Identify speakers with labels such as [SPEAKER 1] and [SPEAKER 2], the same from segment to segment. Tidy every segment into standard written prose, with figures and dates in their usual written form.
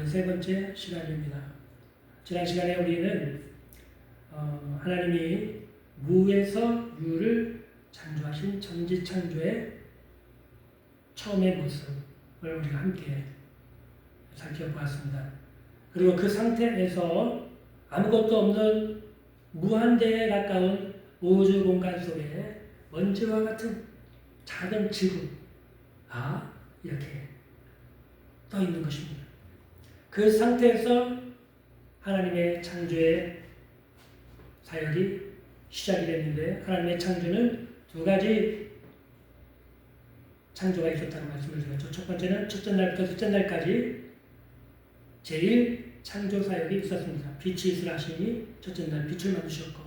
[SPEAKER 1] 세 번째 시간입니다. 지난 시간에 우리는 하나님이 무에서 유를 창조하신 천지창조의 처음의 모습을 우리가 함께 살펴보았습니다. 그리고 그 상태에서 아무것도 없는 무한대에 가까운 우주 공간 속에 먼지와 같은 작은 지구가 이렇게 떠 있는 것입니다. 그 상태에서 하나님의 창조의 사역이 시작이 됐는데, 하나님의 창조는 두 가지 창조가 있었다고 말씀을 드렸죠. 첫 번째는 첫째 날부터 셋째 날까지 제일 창조 사역이 있었습니다. 빛이 있으라 하시니 첫째 날 빛을 만드셨고,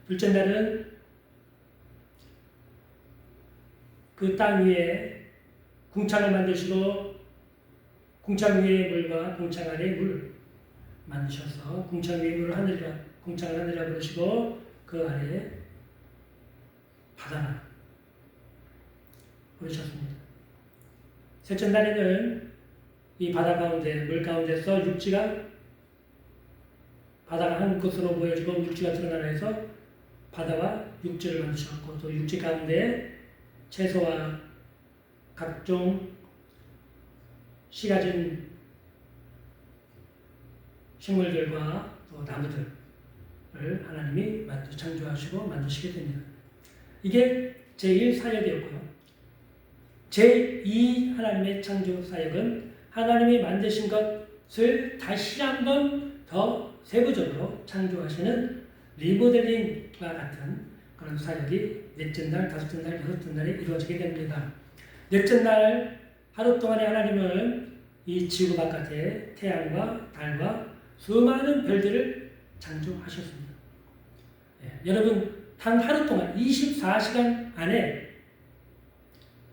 [SPEAKER 1] 둘째 날은 그 땅 위에 궁창을 만드시고 궁창 위의 물과 궁창 아래의 물 만드셔서 궁창 위의 물을 하늘이라, 궁창을 하늘이라 부르시고 그 아래에 바다라 부르셨습니다. 셋째 날에는 이 바다 가운데, 물 가운데서 육지가, 바다가 한 곳으로 보여지고 육지가 드러나라 해서 바다와 육지를 만드셨고, 또 육지 가운데 채소와 각종 씨 가진 식물들과 또 나무들을 하나님이 창조하시고 만드시게 됩니다. 이게 제1사역이었고요. 제2 하나님의 창조 사역은 하나님이 만드신 것을 다시 한번 더 세부적으로 창조하시는 리모델링과 같은 그런 사역이 넷째 날, 다섯째 날, 여섯째 날에 이루어지게 됩니다. 넷째 날 하루 동안에 하나님은 이 지구 바깥에 태양과 달과 수많은 별들을 창조하셨습니다. 여러분, 단 하루 동안 24시간 안에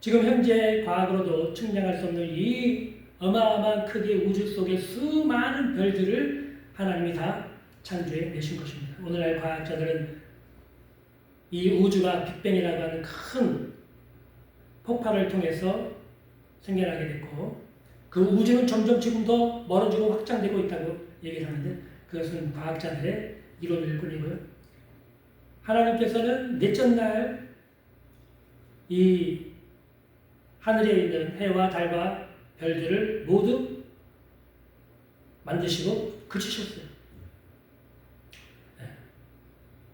[SPEAKER 1] 지금 현재 과학으로도 측량할 수 없는 이 어마어마한 크기의 우주 속의 수많은 별들을 하나님이 다 창조해 내신 것입니다. 오늘날 과학자들은 이 우주가 빅뱅이라고 하는 큰 폭발을 통해서 생겨나게 됐고, 그 우주는 점점 지금도 멀어지고 확장되고 있다고 얘기를 하는데, 그것은 과학자들의 이론일 뿐이고요. 하나님께서는 넷째 날 이 하늘에 있는 해와 달과 별들을 모두 만드시고 그치셨어요.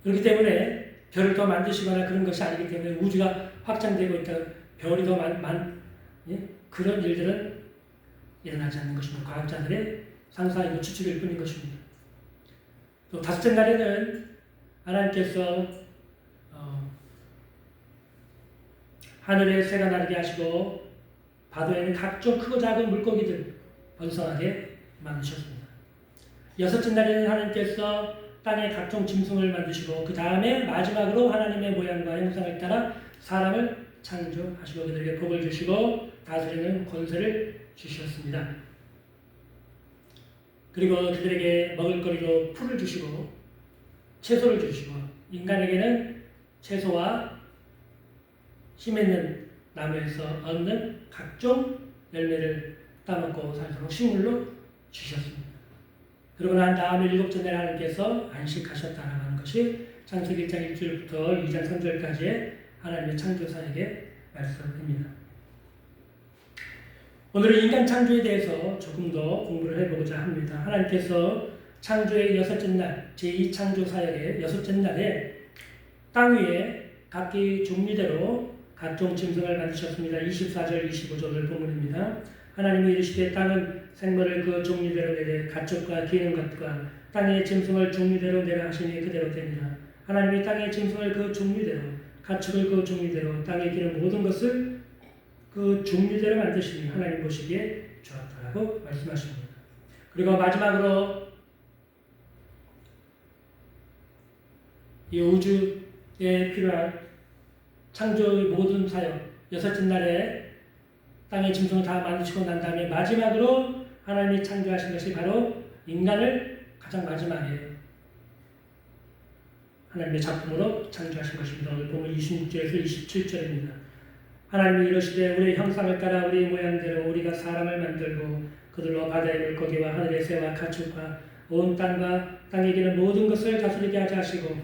[SPEAKER 1] 그렇기 때문에 별을 더 만드시거나 그런 것이 아니기 때문에 우주가 확장되고 있다, 별이 더 그런 일들은 일어나지 않는 것입니다. 과학자들의 상상이고 추측일 뿐인 것입니다. 또 다섯째 날에는 하나님께서 하늘에 새가 나르게 하시고 바다에는 각종 크고 작은 물고기들 번성하게 만드셨습니다. 여섯째 날에는 하나님께서 땅에 각종 짐승을 만드시고, 그 다음에 마지막으로 하나님의 모양과 형상을 따라 사람을 창조하시고 그들에게 복을 주시고 다스리는 권세를 주셨습니다. 그리고 그들에게 먹을거리로 풀을 주시고 채소를 주시고, 인간에게는 채소와 힘있는 나무에서 얻는 각종 열매를 따먹고 살도록 식물로 주셨습니다. 그러고 난 다음에 일곱째 날 하나님께서 안식하셨다라고 하는 것이 창세기 1장 1절부터 2장 3절까지의 하나님의 창조 사역의 말씀입니다. 오늘은 인간 창조에 대해서 조금 더 공부를 해보고자 합니다. 하나님께서 창조의 여섯째 날, 제2창조 사역의 여섯째 날에 땅 위에 각기 종류대로 각종 짐승을 만드셨습니다. 24절, 25절을 본문입니다. 하나님이 이르시되 땅은 생물을 그 종류대로 내되 가축과 기는 것과 땅의 짐승을 종류대로 내라 하시니 그대로 되니라. 하나님이 땅의 짐승을 그 종류대로, 가축을 그 종류대로, 땅에 기는 모든 것을 그 종류대로 만드시니 하나님 보시기에 좋았다라고 말씀하십니다. 그리고 마지막으로 이 우주에 필요한 창조의 모든 사역, 여섯째 날에 땅의 짐승을 다 만드시고 난 다음에 마지막으로 하나님이 창조하신 것이 바로 인간을 가장 마지막에 하나님의 작품으로 창조하신 것입니다. 오늘 보면 26절에서 27절입니다. 하나님이 이르시되 우리의 형상을 따라 우리의 모양대로 우리가 사람을 만들고 그들로 바다의 물고기와 하늘의 새와 가축과 온 땅과 땅에 기는 모든 것을 다스리게 하자 하시고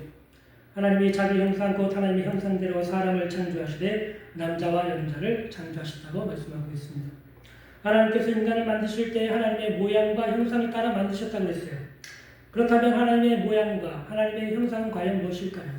[SPEAKER 1] 하나님이 자기 형상 곧 하나님의 형상대로 사람을 창조하시되 남자와 여자를 창조하셨다고 말씀하고 있습니다. 하나님께서 인간을 만드실 때 하나님의 모양과 형상에 따라 만드셨다고 했어요. 그렇다면 하나님의 모양과 하나님의 형상은 과연 무엇일까요?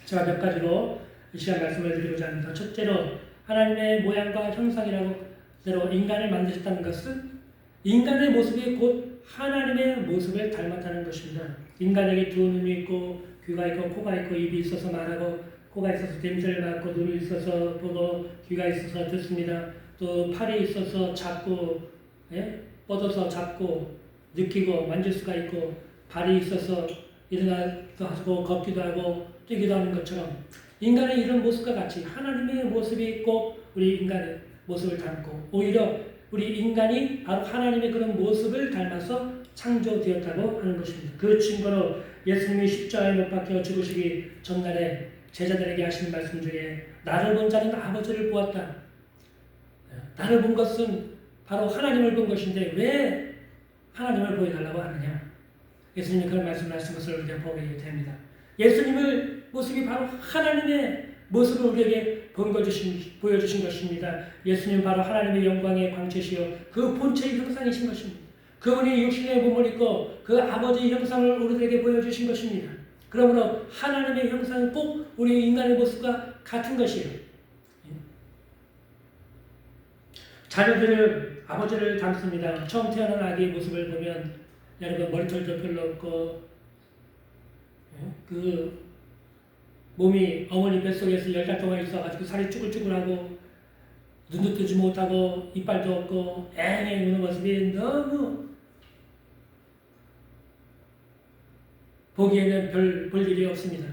[SPEAKER 1] 제가 몇 가지로 이 시간 말씀을 드리고자 합니다. 첫째로 하나님의 모양과 형상이라고 대로 인간을 만드셨다는 것은 인간의 모습이 곧 하나님의 모습을 닮았다는 것입니다. 인간에게 두 눈이 있고 귀가 있고 코가 있고 입이 있어서 말하고 코가 있어서 냄새를 맡고 눈이 있어서 보고 귀가 있어서 듣습니다. 또 팔이 있어서 잡고 뻗어서 잡고 느끼고 만질 수가 있고 발이 있어서 일어나기도 하고 걷기도 하고 뛰기도 하는 것처럼 인간의 이런 모습과 같이 하나님의 모습이 꼭 우리 인간의 모습을 닮고 오히려 우리 인간이 바로 하나님의 그런 모습을 닮아서 창조되었다고 하는 것입니다. 그 증거로 예수님이 십자가에 못 박혀 죽으시기 전날에 제자들에게 하시는 말씀 중에 나를 본 자는 아버지를 보았다. 나를 본 것은 바로 하나님을 본 것인데 왜 하나님을 보여달라고 하느냐. 예수님이 그런 말씀을 하신 것을 우리가 보게 됩니다. 예수님의 모습이 바로 하나님의 모습을 우리에게 보여주신 것입니다. 예수님 바로 하나님의 영광의 광채시요 그 본체의 형상이신 것입니다. 그분이 육신의 몸을 입고 그 아버지의 형상을 우리들에게 보여주신 것입니다. 그러므로 하나님의 형상은 꼭 우리 인간의 모습과 같은 것이에요. 자녀들은 아버지를 닮습니다. 처음 태어난 아기의 모습을 보면 여러분 머리털도 별로 없고 그 몸이 어머니 뱃속에서 10달 동안 있어가지고 살이 쭈글쭈글하고 눈도 뜨지 못하고 이빨도 없고 앵앵 우는 모습이 너무 보기에는 볼 일이 없습니다.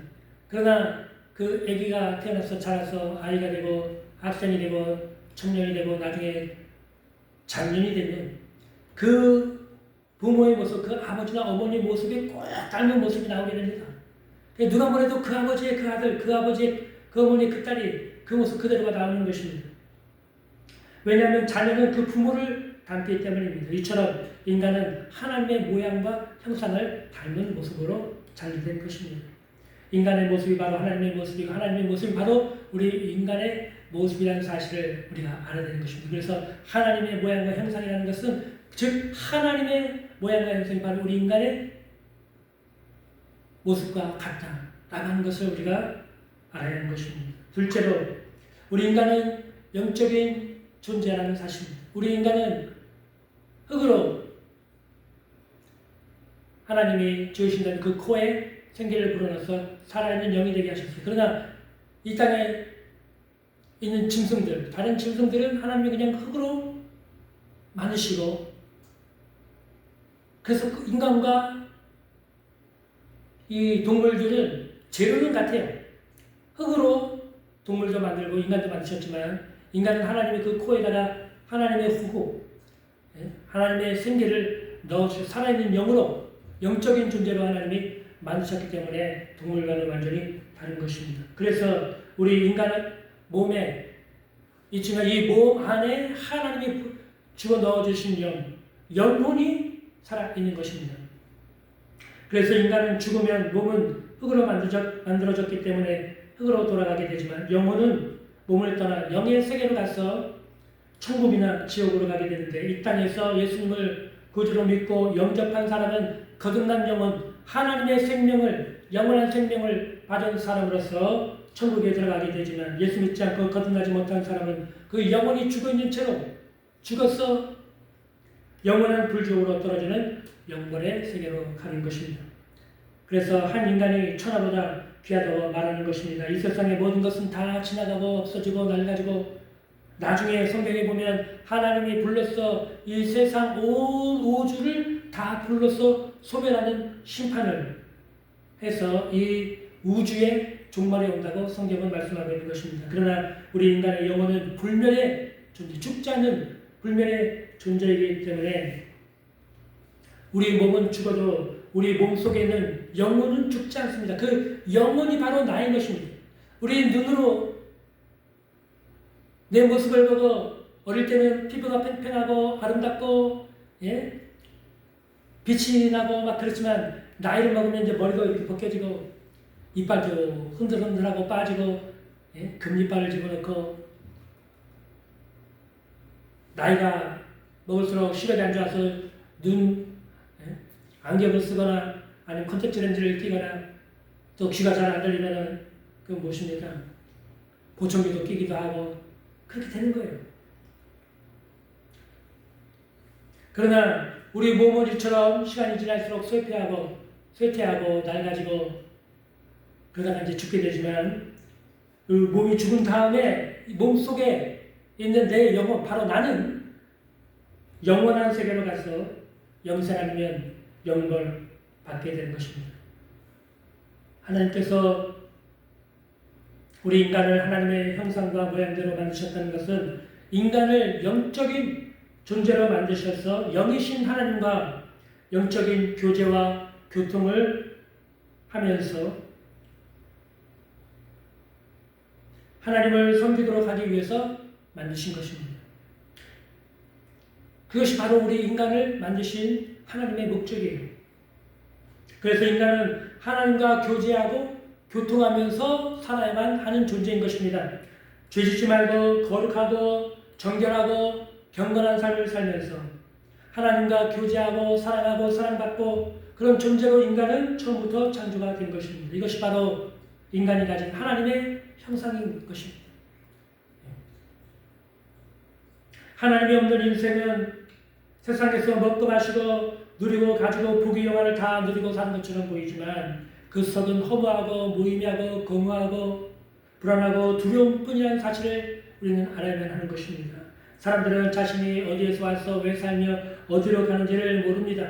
[SPEAKER 1] 그러나 그 아기가 태어나서 자라서 아이가 되고 학생이 되고 청년이 되고 나중에 장년이 되면 그 부모의 모습, 그 아버지나 어머니의 모습이 꼭 닮은 모습이 나오게 됩니다. 누가 뭐래도 그 아버지의 그 아들, 그 아버지의 그 어머니의 그 딸이 그 모습 그대로가 나오는 것입니다. 왜냐하면 자녀는 그 부모를 닮기 때문입니다. 이처럼 인간은 하나님의 모양과 형상을 닮은 모습으로 창조된 것입니다. 인간의 모습이 바로 하나님의 모습이고 하나님의 모습이 바로 우리 인간의 모습이라는 사실을 우리가 알아야 되는 것입니다. 그래서 하나님의 모양과 형상이라는 것은 즉 하나님의 모양과 형상이 바로 우리 인간의 모습과 같다라고 하는 것을 우리가 알아야 하는 것입니다. 둘째로 우리 인간은 영적인 존재라는 사실입니다. 우리 인간은 흙으로 하나님이 지으신다는 그 코에 생기를 불어넣어서 살아있는 영이 되게 하셨어요. 그러나 이 땅에 있는 짐승들, 다른 짐승들은 하나님이 그냥 흙으로 만드시고 그래서 그 인간과 이 동물들은 재료는 같아요. 흙으로 동물도 만들고 인간도 만드셨지만 인간은 하나님의 그 코에다가 하나님의 후후, 하나님의 생기를 넣어주셔서 살아있는 영으로 영적인 존재로 하나님이 만드셨기 때문에 동물과는 완전히 다른 것입니다. 그래서 우리 인간의 몸에 있지만 이 몸 안에 하나님이 집어넣어주신 영혼이 살아있는 것입니다. 그래서 인간은 죽으면 몸은 흙으로 만들어졌기 때문에 흙으로 돌아가게 되지만 영혼은 몸을 떠나 영의 세계로 가서 천국이나 지옥으로 가게 되는데 이 땅에서 예수님을 구주로 믿고 영접한 사람은 거듭난 영혼, 하나님의 생명을, 영원한 생명을 받은 사람으로서 천국에 들어가게 되지만 예수 믿지 않고 거듭나지 못한 사람은 그 영혼이 죽어있는 채로 죽어서 영원한 불지옥으로 떨어지는 영벌의 세계로 가는 것입니다. 그래서 한 인간이 천하보다 귀하다고 말하는 것입니다. 이 세상의 모든 것은 다 지나가고 없어지고 낡아지고 나중에 성경에 보면 하나님이 불러서 이 세상 온 우주를 다 불러서 소멸하는 심판을 해서 이 우주의 종말이 온다고 성경은 말씀하고 있는 것입니다. 그러나 우리 인간의 영혼은 불멸의 존재, 죽지 않는 불멸의 존재이기 때문에 우리 몸은 죽어도 우리 몸 속에 있는 영혼은 죽지 않습니다. 그 영혼이 바로 나인 것입니다. 우리 눈으로 내 모습을 보고 어릴 때는 피부가 팽팽하고 아름답고 예? 빛이 나고 막 그렇지만 나이를 먹으면 이제 머리가 이렇게 벗겨지고 이빨도 흔들흔들하고 빠지고 예? 금이빨을 집어넣고 나이가 먹을수록 시력이 안 좋아서 눈 예? 안경을 쓰거나 아니면 컨택트 렌즈를 끼거나 또 귀가 잘 안 들리면은 그 무엇입니까? 보청기도 끼기도 하고 그렇게 되는 거예요. 그러나 우리 몸은 이처럼 시간이 지날수록 쇠퇴하고 낡아지고 그러다가 이제 죽게 되지만 그 몸이 죽은 다음에 몸 속에 있는 내 영혼, 바로 나는 영원한 세계로 가서 영생하면 영광을 받게 되는 것입니다. 하나님께서 우리 인간을 하나님의 형상과 모양대로 만드셨다는 것은 인간을 영적인 존재로 만드셔서 영이신 하나님과 영적인 교제와 교통을 하면서 하나님을 섬기도록 하기 위해서 만드신 것입니다. 그것이 바로 우리 인간을 만드신 하나님의 목적이에요. 그래서 인간은 하나님과 교제하고 교통하면서 살아야만 하는 존재인 것입니다. 죄짓지 말고 거룩하고 정결하고 경건한 삶을 살면서 하나님과 교제하고 사랑하고 사랑받고 그런 존재로 인간은 처음부터 창조가 된 것입니다. 이것이 바로 인간이 가진 하나님의 형상인 것입니다. 하나님이 없는 인생은 세상에서 먹고 마시고 누리고 가지고 부귀 영화를 다 누리고 사는 것처럼 보이지만 그 속은 허무하고 무의미하고 공허하고 불안하고 두려움뿐이라는 사실을 우리는 알아야만 하는 것입니다. 사람들은 자신이 어디에서 와서 왜 살며 어디로 가는지를 모릅니다.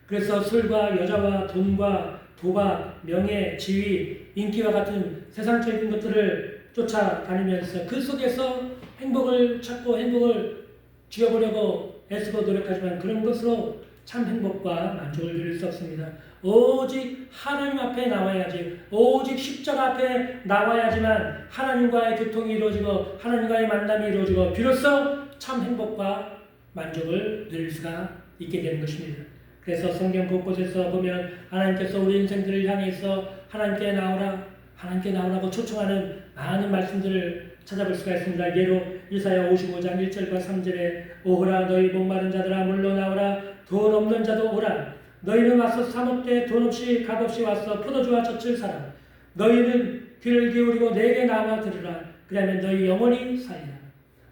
[SPEAKER 1] 그래서 술과 여자와 돈과 도박, 명예, 지위, 인기와 같은 세상적인 것들을 쫓아다니면서 그 속에서 행복을 찾고 행복을 쥐어보려고 애쓰고 노력하지만 그런 것으로 참 행복과 만족을 누릴 수 없습니다. 오직 하나님 앞에 나와야지, 오직 십자가 앞에 나와야지만 하나님과의 교통이 이루어지고 하나님과의 만남이 이루어지고 비로소 참 행복과 만족을 누릴 수가 있게 되는 것입니다. 그래서 성경 곳곳에서 보면 하나님께서 우리 인생들을 향해서 하나님께 나오라고 초청하는 많은 말씀들을 찾아볼 수가 있습니다. 예로 이사야 55장 1절과 3절에 오호라 너희 목마른 자들아 물러 나오라 돈 없는 자도 오라 너희는 와서 사먹되 돈 없이 값없이 와서 포도주와 젖을 사라 너희는 귀를 기울이고 내게 나와 들으라 그러면 너희 영원히 살리라.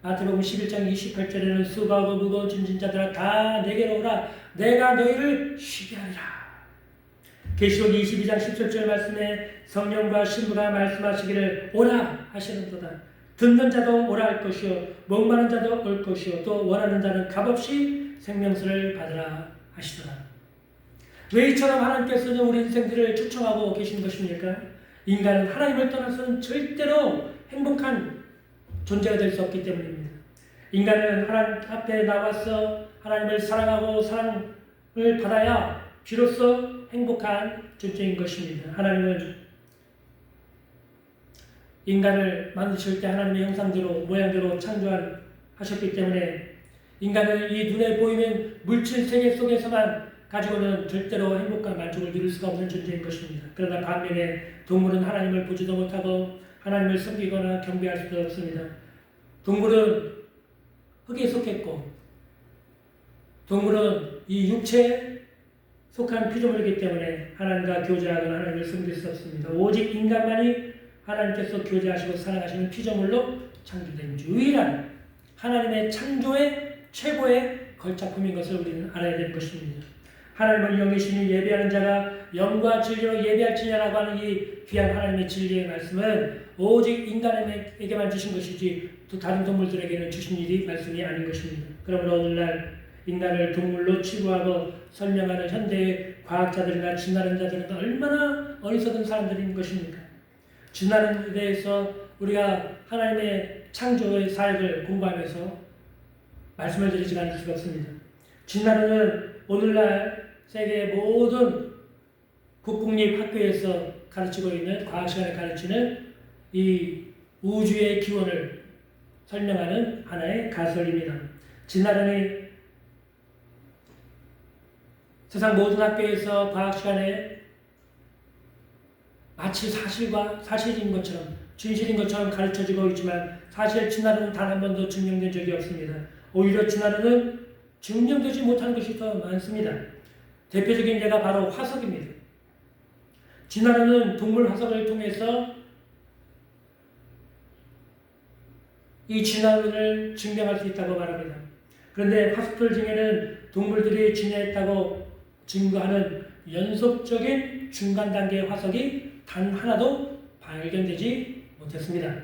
[SPEAKER 1] 마태복음 11장 28절에는 수고하고 무거운 짐진 자들아 다 내게로 오라 내가 너희를 쉬게 하리라. 계시록 22장 17절 말씀에 성령과 신부가 말씀하시기를 오라 하시는도다. 듣는 자도 오라 할 것이요 목마른 자도 올 것이요 또 원하는 자는 값없이 생명수를 받으라 하시더라. 왜 이처럼 하나님께서는 우리 인생들을 초청하고 계신 것입니까? 인간은 하나님을 떠나서는 절대로 행복한 존재가 될 수 없기 때문입니다. 인간은 하나님 앞에 나와서 하나님을 사랑하고 사랑을 받아야 비로소 행복한 존재인 것입니다. 하나님은 인간을 만드실 때 하나님의 형상대로 모양대로 창조하셨기 때문에 인간을 이 눈에 보이는 물질 세계 속에서만 가지고는 절대로 행복과 만족을 누릴 수가 없는 존재인 것입니다. 그러나 반면에 동물은 하나님을 보지도 못하고 하나님을 섬기거나 경배할 수도 없습니다. 동물은 흙에 속했고 동물은 이 육체에 속한 피조물이기 때문에 하나님과 교제하거나 하나님을 섬길 수 없습니다. 오직 인간만이 하나님께서 교제하시고 사랑하시는 피조물로 창조된 유일한 하나님의 창조의 최고의 걸작품인 것을 우리는 알아야 될 것입니다. 하나님을 영이시니 예배하는 자가 영과 진리로 예배할지냐라고 하는 이 귀한 하나님의 진리의 말씀은 오직 인간에게만 주신 것이지 또 다른 동물들에게는 주신 일이 말씀이 아닌 것입니다. 그러므로 오늘날 인간을 동물로 치부하고 설명하는 현대의 과학자들이나 진화론 자들은 얼마나 어리석은 사람들인 것입니까? 진화론에 대해서 우리가 하나님의 창조의 사역을 공부하면서 말씀을 드리지 않을 수가 없습니다. 진화론은 오늘날 세계 모든 설명하는 하나의 가설입니다. 진나른이 세상 모든 학교에서 과학 시간에 마치 사실인 것처럼 진실인 것처럼 가르쳐지고 있지만 사실 진나른은 단 한 번도 증명된 적이 없습니다. 오히려 진나른은 증명되지 못한 것이 더 많습니다. 대표적인 예가 바로 화석입니다. 진나른은 동물 화석을 통해서 이 진화론을 증명할 수 있다고 말합니다. 그런데 화석들 중에는 동물들이 진화했다고 증거하는 연속적인 중간 단계의 화석이 단 하나도 발견되지 못했습니다.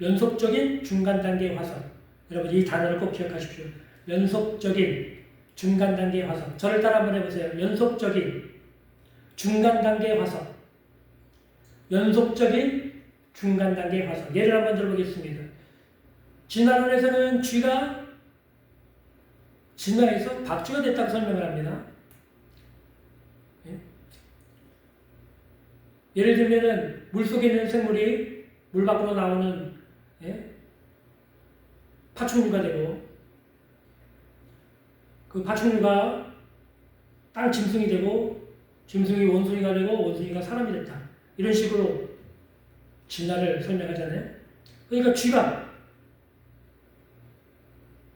[SPEAKER 1] 연속적인 중간 단계의 화석. 여러분 이 단어를 꼭 기억하십시오. 연속적인 중간 단계의 화석. 저를 따라 한번 해보세요. 연속적인 중간 단계의 화석. 연속적인 중간 단계의 화석. 예를 한번 들어보겠습니다. 진화론에서는 쥐가 진화해서 박쥐가 됐다고 설명을 합니다. 예를 들면 물속에 있는 생물이 물 밖으로 나오는 파충류가 되고 그 파충류가 땅 짐승이 되고 짐승이 원숭이가 되고 원숭이가 사람이 됐다. 이런 식으로 진화를 설명하잖아요. 그러니까 쥐가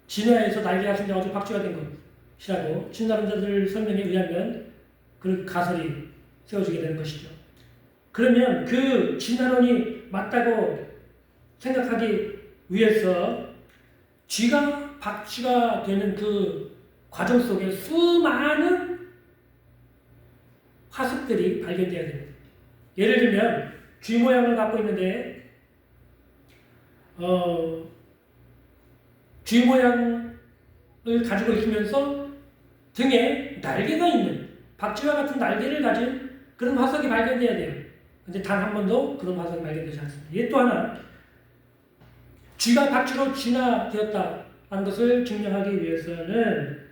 [SPEAKER 1] 진화해서 날개가 생겨가지고 박쥐가 된 것이라고 진화론자들 설명에 의하면 그런 가설이 세워지게 되는 것이죠. 그러면 그 진화론이 맞다고 생각하기 위해서 쥐가 박쥐가 되는 그 과정 속에 수많은 화석들이 발견되어야 됩니다. 예를 들면 쥐 모양을 갖고 있는데 쥐 모양을 가지고 있으면서 등에 날개가 있는 박쥐와 같은 날개를 가진 그런 화석이 발견되어야 돼요. 근데 단 한 번도 그런 화석이 발견되지 않습니다. 이게 또 하나 쥐가 박쥐로 진화되었다는 것을 증명하기 위해서는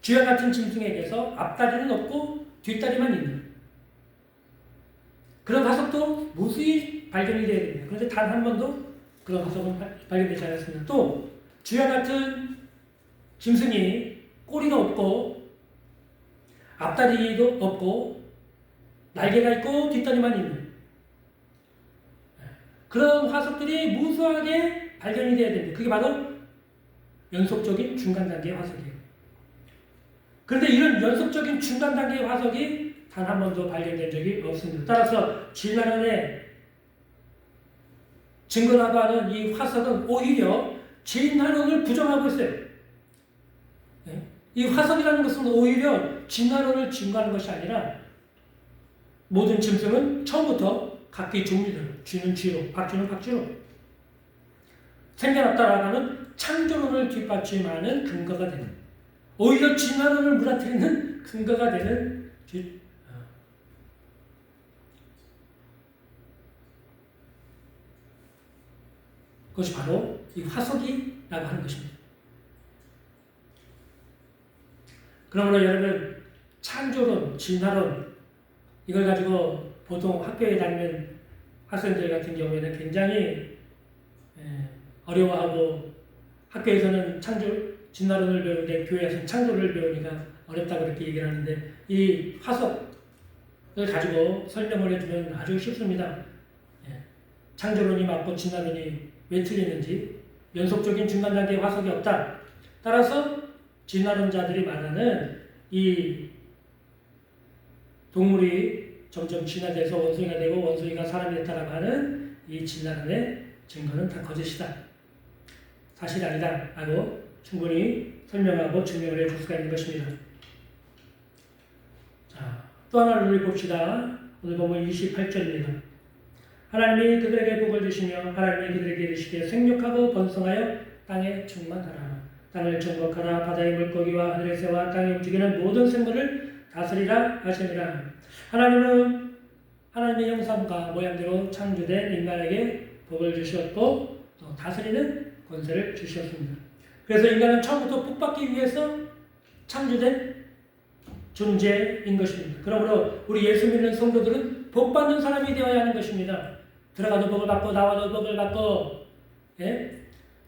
[SPEAKER 1] 쥐와 같은 짐승에게서 앞다리는 없고 뒷다리만 있는 그런 화석도 무수히 발견이 되어야 됩니다. 그런데 단 한 번도 그런 화석은 발견되지 않았습니다. 또 쥐와 같은 짐승이 꼬리가 없고 앞다리도 없고 날개가 있고 뒷다리만 있는 그런 화석들이 무수하게 발견이 되어야 됩니다. 그게 바로 연속적인 중간 단계의 화석이에요. 그런데 이런 연속적인 중간 단계의 화석이 단 한 번도 발견된 적이 없습니다. 따라서 진화론의 증거라고 하는 이 화석은 오히려 진화론을 부정하고 있어요. 이 화석이라는 것은 오히려 진화론을 증거하는 것이 아니라 모든 짐승은 처음부터 각기 종류대로 쥐는 쥐로, 박쥐는 박쥐로 생겨났다라고 하는 창조론을 뒷받침하는 근거가 되는 오히려 진화론을 무너뜨리는 근거가 되는 그것이 바로 이 화석이라고 하는 것입니다. 그러므로 여러분 창조론, 진화론 이걸 가지고 보통 학교에 다니는 학생들 같은 경우에는 굉장히 어려워하고 학교에서는 진화론을 배우는데 교회에서는 창조를 배우니까 어렵다고 그렇게 얘기를 하는데 이 화석을 가지고 설명을 해주면 아주 쉽습니다. 창조론이 맞고 진화론이 왜 틀리는지 연속적인 중간 단계의 화석이 없다. 따라서 진화론자들이 말하는 이 동물이 점점 진화돼서 원숭이가 되고 원숭이가 사람이 됐다라고 하는 이 진화론의 증거는 다 거짓이다. 사실이 아니다. 라고 충분히 설명하고 증명을 해줄 수가 있는 것입니다. 자, 또 하나를 봅시다. 오늘 보면 28절입니다. 하나님이 그들에게 복을 주시며 하나님이 그들에게 이르시되 생육하고 번성하여 땅에 충만하라. 땅을 정복하라. 바다의 물고기와 하늘의 새와 땅에 움직이는 모든 생물을 다스리라 하시니라. 하나님은 하나님의 형상과 모양대로 창조된 인간에게 복을 주셨고 또 다스리는 권세를 주셨습니다. 그래서 인간은 처음부터 복받기 위해서 창조된 존재인 것입니다. 그러므로 우리 예수 믿는 성도들은 복받는 사람이 되어야 하는 것입니다. 들어가도 복을 받고 나와도 복을 받고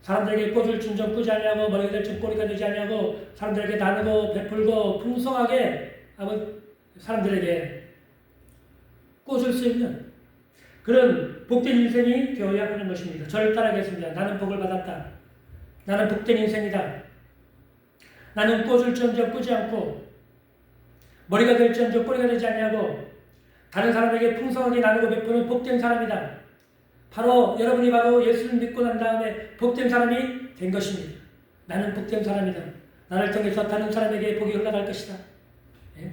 [SPEAKER 1] 사람들에게 꽂을 줄 꾸지 아니하고 머리가 될 줄 꼬리가 되지 아니하고 사람들에게 나누고 베풀고 풍성하게 사람들에게 꽂을 수 있는 그런 복된 인생이 되어야 하는 것입니다. 저를 따라하겠습니다. 나는 복을 받았다. 나는 복된 인생이다. 나는 꽂을지언정 꾸지 않고 머리가 될지언정 꼬리가 되지 아니하고 다른 사람에게 풍성하게 나누고 베푸는 복된 사람이다. 여러분이 바로 예수를 믿고 난 다음에 복된 사람이 된 것입니다. 나는 복된 사람이다. 나를 통해서 다른 사람에게 복이 흘러갈 것이다. 예?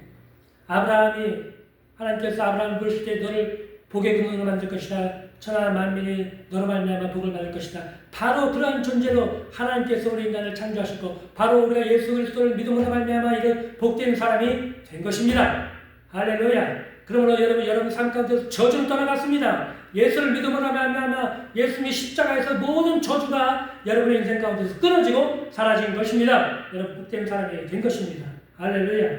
[SPEAKER 1] 하나님께서 아브라함을 부르실 때 너를 복의 근원으로 만들 것이다. 천하 만민이 너로 말미암아 복을 받을 것이다. 바로 그러한 존재로 하나님께서 우리 인간을 창조하셨고 바로 우리가 예수 그리스도를 믿음으로 말미암아 이런 복된 사람이 된 것입니다. 할렐루야. 그러므로 여러분 삶 가운데서 저주를 떠나갔습니다. 예수를 믿음으로 말미암아 예수님의 십자가에서 모든 저주가 여러분의 인생 가운데서 끊어지고 사라진 것입니다. 여러분 복된 사람이 된 것입니다. 할렐루야.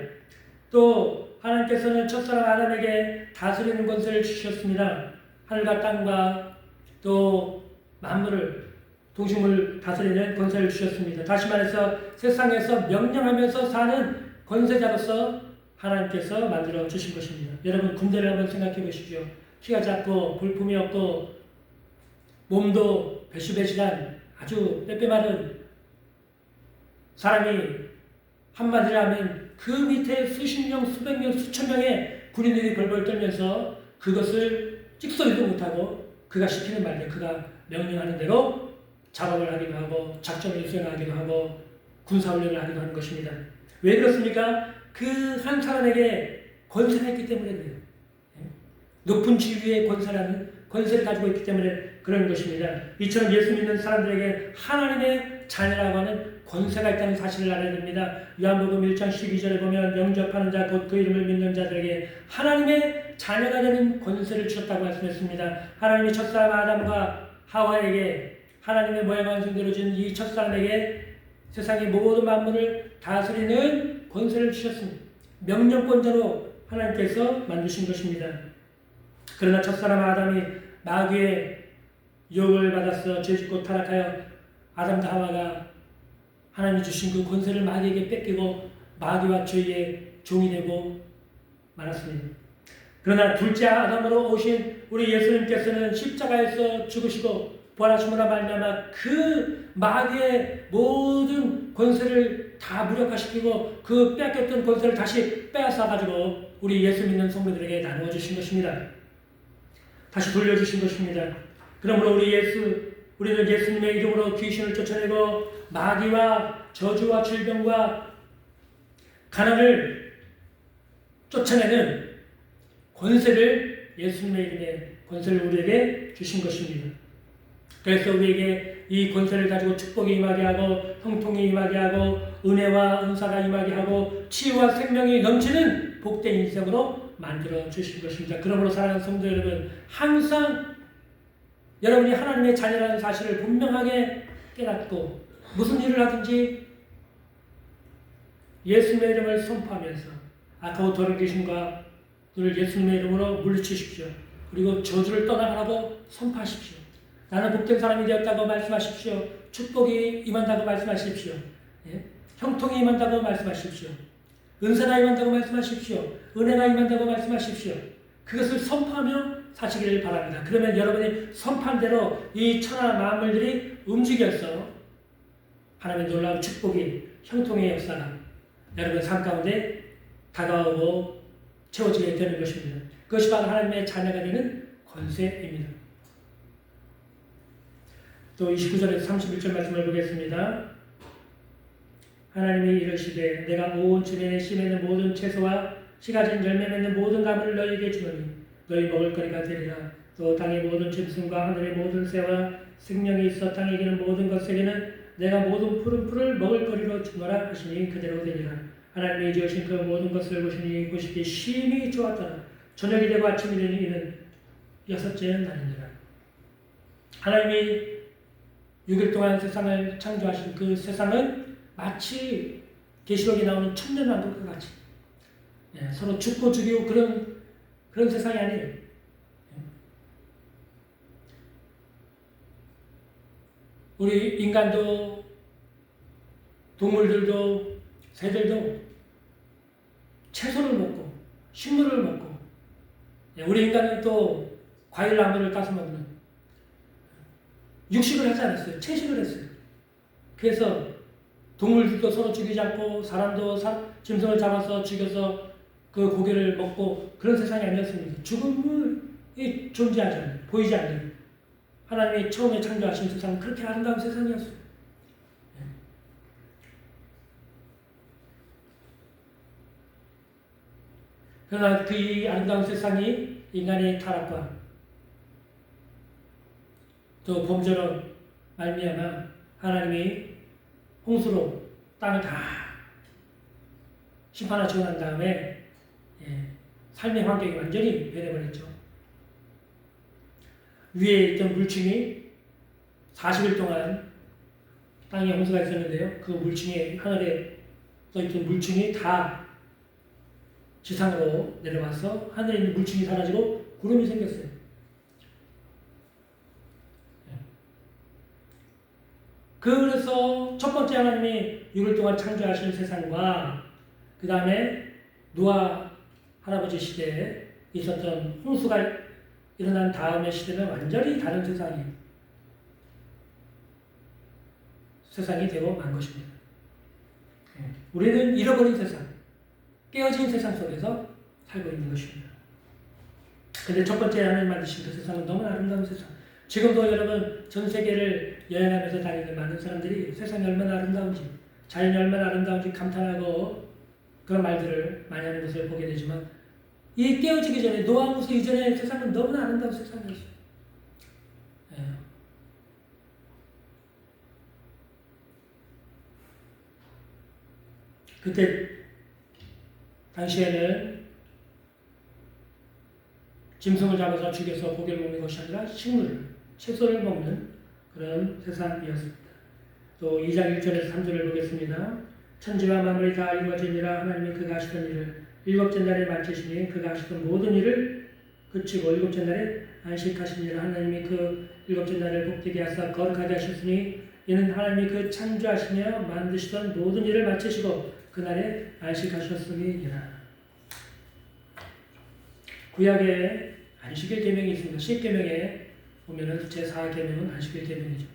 [SPEAKER 1] 또 하나님께서는 첫사람 아담에게 다스리는 권세를 주셨습니다. 하늘과 땅과 또 만물을 동심을 다스리는 권세를 주셨습니다. 다시 말해서 세상에서 명령하면서 사는 권세자로서 하나님께서 만들어 주신 것입니다. 여러분 군대를 한번 생각해 보십시오. 키가 작고 볼품이 없고 몸도 배슈배슈한 아주 빼빼마른 사람이 한마디로 하면 그 밑에 수십 명, 수백 명, 수천 명의 군인들이 벌벌 떨면서 그것을 찍소리도 못하고 그가 시키는 말대로 그가 명령하는 대로 작업을 하기도 하고 작전을 수행하기도 하고 군사훈련을 하기도 하는 것입니다. 왜 그렇습니까? 그 한 사람에게 권세가 있기 때문에 그래요. 높은 지위의 권세를 가지고 있기 때문에 그런 것입니다. 이처럼 예수 믿는 사람들에게 하나님의 자녀라고 하는 권세가 있다는 사실을 알아야 됩니다. 요한복음 1장 12절에 보면 영접하는 자 곧 그 이름을 믿는 자들에게 하나님의 자녀가 되는 권세를 주셨다고 말씀했습니다. 하나님이 첫사람 아담과 하와에게 하나님의 모양 완성대로 준 이 첫사람에게 세상의 모든 만물을 다스리는 권세를 주셨습니다. 명령권자로 하나님께서 만드신 것입니다. 그러나 첫사람 아담이 마귀의 유혹을 받아서 죄짓고 타락하여 아담과 하와가 하나님이 주신 그 권세를 마귀에게 뺏기고 마귀와 죄의 종이 되고 말았습니다. 그러나 둘째 아담으로 오신 우리 예수님께서는 십자가에서 죽으시고 부활하심으로 말미암아 그 마귀의 모든 권세를 다 무력화시키고 그 빼앗겼던 권세를 다시 빼앗아 가지고 우리 예수 믿는 성도들에게 나누어 주신 것입니다. 다시 돌려주신 것입니다. 그러므로 우리는 예수님의 이름으로 귀신을 쫓아내고 마귀와 저주와 질병과 가난을 쫓아내는 권세를 예수님의 이름의 권세를 우리에게 주신 것입니다. 그래서 우리에게 이 권세를 가지고 축복이 임하게 하고 형통이 임하게 하고 은혜와 은사가 임하게 하고 치유와 생명이 넘치는 복된 인생으로 만들어 주신 것입니다. 그러므로 사랑하는 성도 여러분, 항상 여러분이 하나님의 자녀라는 사실을 분명하게 깨닫고 무슨 일을 하든지 예수님의 이름을 선포하면서 악하고 더러운 귀신과 그를 예수님의 이름으로 물리치십시오. 그리고 저주를 떠나가라고 선포하십시오. 나는 복된 사람이 되었다고 말씀하십시오. 축복이 임한다고 말씀하십시오. 예? 형통이 임한다고 말씀하십시오. 은사가 임한다고 말씀하십시오. 은혜가 임한다고 말씀하십시오. 그것을 선포하며 사시기를 바랍니다. 그러면 여러분이 선포한 대로 이 천하 만물들이 움직여서 하나님의 놀라운 축복이 형통의 역사가 여러분 삶 가운데 다가오고 채워지게 되는 것입니다. 그것이 바로 하나님의 자녀가 되는 권세입니다. 또 29절에서 31절 말씀을 보겠습니다. 하나님이 이르시되 내가 온 주변에 씨 맺는 모든 채소와 씨가 진 열매 맺는 모든 가물을 너희에게 주노니 너희 먹을 거리가 되리라. 또 땅의 모든 짐승과 하늘의 모든 새와 생명이 있어 땅에 기는 모든 것에게는 내가 모든 푸른 풀을 먹을 거리로 주노라 하시니 그대로 되리라. 하나님이 지으신 그 모든 것을 보시니 보시기 심히 좋았더라. 저녁이 되고 아침이 되니 이는 여섯째 날이니라. 하나님이 6일 동안 세상을 창조하신 그 세상은 마치 계시록에 나오는 천년왕국과 같이 서로 죽고 죽이고 그런 세상이 아니에요. 우리 인간도 동물들도 새들도 채소를 먹고 식물을 먹고 우리 인간은 또 과일 나무를 따서 먹는 육식을 하지 않았어요. 채식을 했어요. 그래서 동물들도 서로 죽이지 않고 사람도 짐승을 잡아서 죽여서 그 고기를 먹고 그런 세상이 아니었습니다. 죽음이 존재하지 않아요. 보이지 않는 하나님이 처음에 창조하신 세상은 그렇게 아름다운 세상이었어요. 그러나 그 이 아름다운 세상이 인간의 타락과 또 범죄로 말미암아 하나님이 홍수로 땅을 다 심판하시고 난 다음에 삶의 환경이 완전히 변해버렸죠. 위에 있던 물층이 40일 동안 땅에 홍수가 있었는데요. 그 물층이 하늘에 떠있던 물층이 다 지상으로 내려와서 하늘에 있는 물층이 사라지고 구름이 생겼어요. 그래서 첫 번째 하나님이 6일 동안 창조하신 세상과 그 다음에 노아 할아버지 시대에 있었던 홍수가 일어난 다음의 시대는 완전히 다른 세상이 되고 만 것입니다. 우리는 잃어버린 세상, 깨어진 세상 속에서 살고 있는 것입니다. 근데 첫 번째 하나님 만드신 그 세상은 너무 아름다운 세상. 지금도 여러분 전 세계를 여행하면서 다니는 많은 사람들이 세상이 얼마나 아름다운지, 자연이 얼마나 아름다운지 감탄하고 그런 말들을 많이 하는 것을 보게 되지만 이 깨어지기 전에 노아 홍수 이전의 세상은 너무나 아름다운 세상이었어요. 그때 당시에는 짐승을 잡아서 죽여서 고기를 먹는 것이 아니라 식물, 채소를 먹는 그런 세상이었습니다. 또 2장 1절에서 3절을 보겠습니다. 천지와 만물이 다 이루어지니라. 하나님이 그가 하시던 일을 일곱째 날에 마치시니 그가 하시던 모든 일을 그치고 일곱째 날에 안식하시니라. 하나님이 그 일곱째 날을 복되게 하사 거룩하게 하셨으니 이는 하나님이 그 창조하시며 만드시던 모든 일을 마치시고 그날에 안식하셨음이니라. 구약에 안식일 계명이 있습니다. 10계명에 보면은 제4계명은 안식일 계명이죠.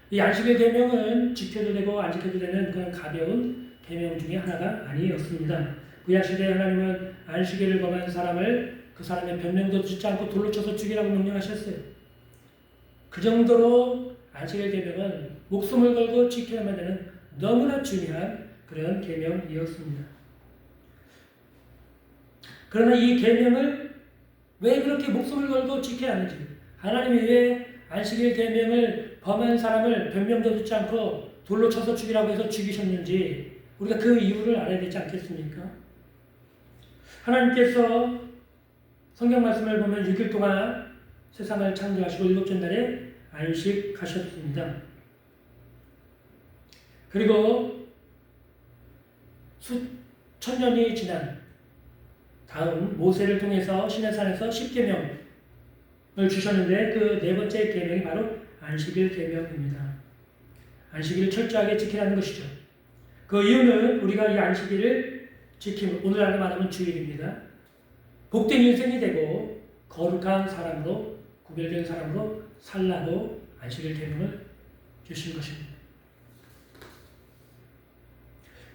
[SPEAKER 1] 이 안식일 계명은 지켜도 되고 안 지켜도 되는 그런 가벼운 계명 중에 하나가 아니었습니다. 구약 시대에 하나님은 안식일을 범한 사람을 그 사람의 변명도 듣지 않고 돌로 쳐서 죽이라고 명령하셨어요. 그 정도로 안식일 계명은 목숨을 걸고 지켜야만 되는 너무나 중요한 그런 계명이었습니다. 그러나 이 계명을 왜 그렇게 목숨을 걸고 지켜야 하는지, 하나님이 왜 안식일 계명을 범한 사람을 변명도 듣지 않고 돌로 쳐서 죽이라고 해서 죽이셨는지 우리가 그 이유를 알아야 되지 않겠습니까? 하나님께서 성경 말씀을 보면 6일 동안 세상을 창조하시고 일곱째 날에 안식하셨습니다. 그리고 수천 년이 지난 다음 모세를 통해서 시내산에서 10계명을 주셨는데 그 네 번째 계명이 바로 안식일 계명입니다. 안식일을 철저하게 지키라는 것이죠. 그 이유는 우리가 이 안식일을 지키면 오늘날로 말하면 주일입니다. 복된 인생이 되고 거룩한 사람으로 구별된 사람으로 살라고 안식일 계명을 주신 것입니다.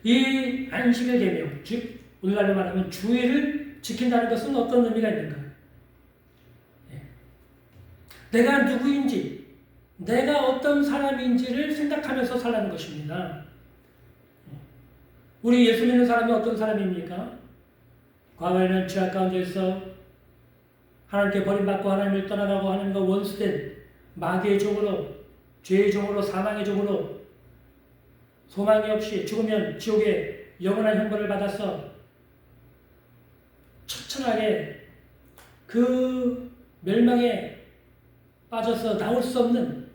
[SPEAKER 1] 이 안식일 계명, 즉 오늘날로 말하면 주일을 지킨다는 것은 어떤 의미가 있는가? 내가 누구인지, 내가 어떤 사람인지를 생각하면서 살라는 것입니다. 우리 예수 믿는 사람이 어떤 사람입니까? 과거에는 죄악 가운데서 하나님께 버림받고 하나님을 떠나가고 하나님과 원수된 마귀의 종으로, 죄의 종으로, 사망의 종으로 소망이 없이 죽으면 지옥의 영원한 형벌을 받아서 처참하게 그 멸망에 빠져서 나올 수 없는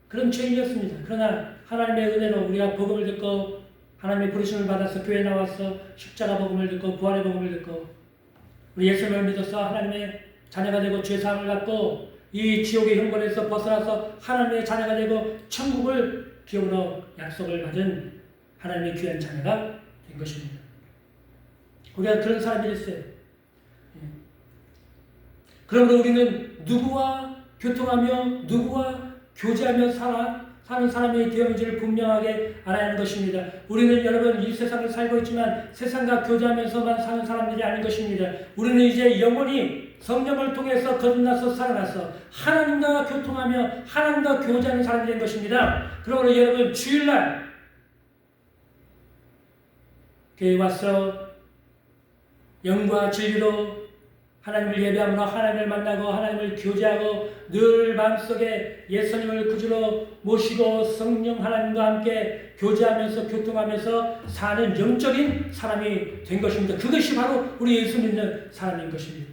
[SPEAKER 1] 그런 죄인이었습니다. 그러나 하나님의 은혜로 우리가 복음을 듣고 하나님의 부르심을 받아서 교회에 나와서 십자가 복음을 듣고 부활의 복음을 듣고 우리 예수님을 믿어서 하나님의 자녀가 되고 죄사함을 받고 이 지옥의 형벌에서 벗어나서 하나님의 자녀가 되고 천국을 기업으로 약속을 받은 하나님의 귀한 자녀가 된 것입니다. 우리가 그런 사람이 됐어요. 그러므로 우리는 누구와 교통하며 누구와 교제하며 사는 사람이 되었는지를 분명하게 알아야 하는 것입니다. 우리는 여러분 이 세상을 살고 있지만 세상과 교제하면서만 사는 사람들이 아닌 것입니다. 우리는 이제 영원히 성령을 통해서 거듭나서 살아나서 하나님과 교통하며 하나님과 교제하는 사람이 된 것입니다. 그러므로 여러분 주일날 교회에 와서 영과 진리로 하나님을 예배함으로 하나님을 만나고 하나님을 교제하고 늘 마음속에 예수님을 구주로 모시고 성령 하나님과 함께 교제하면서 교통하면서 사는 영적인 사람이 된 것입니다. 그것이 바로 우리 예수 믿는 사람인 것입니다.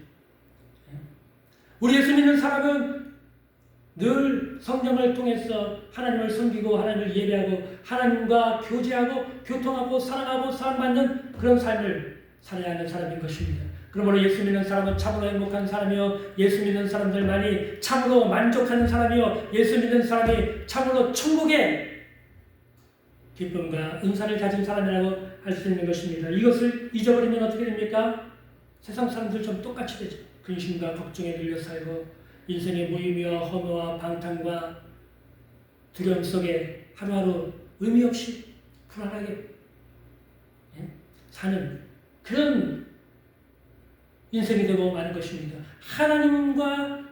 [SPEAKER 1] 우리 예수 믿는 사람은 늘 성령을 통해서 하나님을 섬기고 하나님을 예배하고 하나님과 교제하고 교통하고 사랑하고 사랑받는 그런 삶을 살아야 하는 사람인 것입니다. 그러므로 예수 믿는 사람은 참으로 행복한 사람이요 예수 믿는 사람들만이 참으로 만족하는 사람이요 예수 믿는 사람이 참으로 천국의 기쁨과 은사를 가진 사람이라고 할 수 있는 것입니다. 이것을 잊어버리면 어떻게 됩니까? 세상 사람들처럼 똑같이 되죠. 근심과 걱정에 눌려 살고 인생의 무의미와 허무와 방탕과 두려움 속에 하루하루 의미 없이 불안하게 사는 그런 인생이 되고 마는 것입니다. 하나님과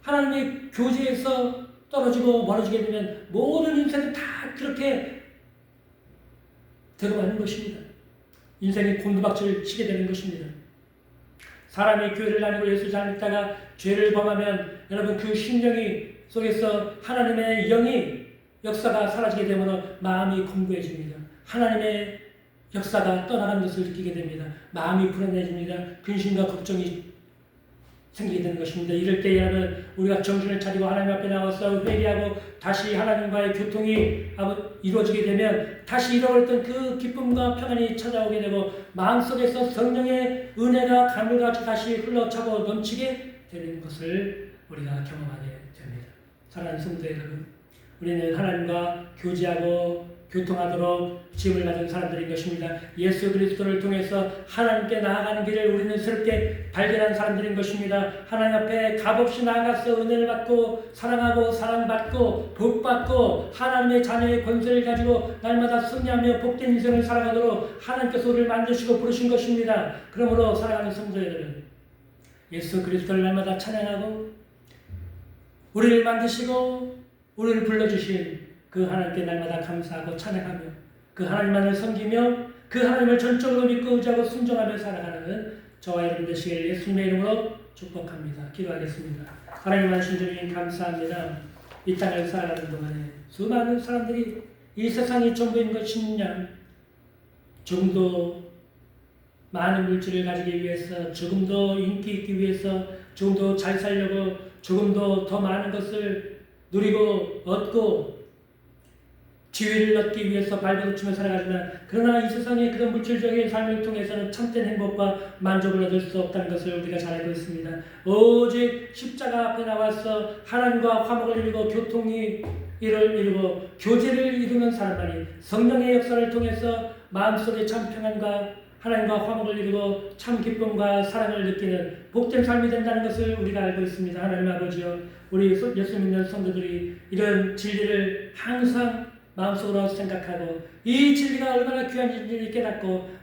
[SPEAKER 1] 하나님의 교제에서 떨어지고 멀어지게 되면 모든 인생은 다 그렇게 되고 마는 것입니다. 인생이 곤두박질 치게 되는 것입니다. 사람이 교회를 다니고 예수 잘 믿다가 죄를 범하면 여러분 그 심령이 속에서 하나님의 영이 역사가 사라지게 되면 마음이 공고해집니다. 하나님의 역사가 떠나간 것을 느끼게 됩니다. 마음이 불안해집니다. 근심과 걱정이 생기게 되는 것입니다. 이럴 때 여러분 우리가 정신을 차리고 하나님 앞에 나와서 회개하고 다시 하나님과의 교통이 이루어지게 되면 다시 잃어버렸던 그 기쁨과 평안이 찾아오게 되고 마음속에서 성령의 은혜가 강물같이 다시 흘러차고 넘치게 되는 것을 우리가 경험하게 됩니다. 사랑하는 성도 여러분, 우리는 하나님과 교제하고 교통하도록 지음을 가진 사람들인 것입니다. 예수 그리스도를 통해서 하나님께 나아가는 길을 우리는 새롭게 발견한 사람들인 것입니다. 하나님 앞에 값없이 나아가서 은혜를 받고 사랑하고 사랑받고 복받고 하나님의 자녀의 권세를 가지고 날마다 승리하며 복된 인생을 살아가도록 하나님께서 우리를 만드시고 부르신 것입니다. 그러므로 사랑하는 성도 여러분, 예수 그리스도를 날마다 찬양하고 우리를 만드시고 우리를 불러주신 그 하나님께 날마다 감사하고 찬양하며 그 하나님만을 섬기며 그 하나님을 전적으로 믿고 의지하고 순종하며 살아가는 저와 여러분 되시길 예수님의 이름으로 축복합니다. 기도하겠습니다. 하나님 하신 주님 감사합니다. 이 땅을 살아가는 동안에 수많은 사람들이 이 세상이 전부인 것이냐 조금 더 많은 물질을 가지기 위해서 조금 더 인기 있기 위해서 조금 더 잘 살려고 조금 더 많은 것을 누리고 얻고 지위를 얻기 위해서 발버둥치며 살아가지만 그러나 이 세상의 그런 물질적인 삶을 통해서는 참된 행복과 만족을 얻을 수 없다는 것을 우리가 잘 알고 있습니다. 오직 십자가 앞에 나와서 하나님과 화목을 이루고 교통을 이루고 교제를 이루는 사람만이 성령의 역사를 통해서 마음속에 참 평안과 하나님과 화목을 이루고 참 기쁨과 사랑을 느끼는 복된 삶이 된다는 것을 우리가 알고 있습니다. 하나님 아버지여, 우리 예수 믿는 성도들이 이런 진리를 항상 마음속으로 생각하고 이 진리가 얼마나 귀한 진리를 깨닫고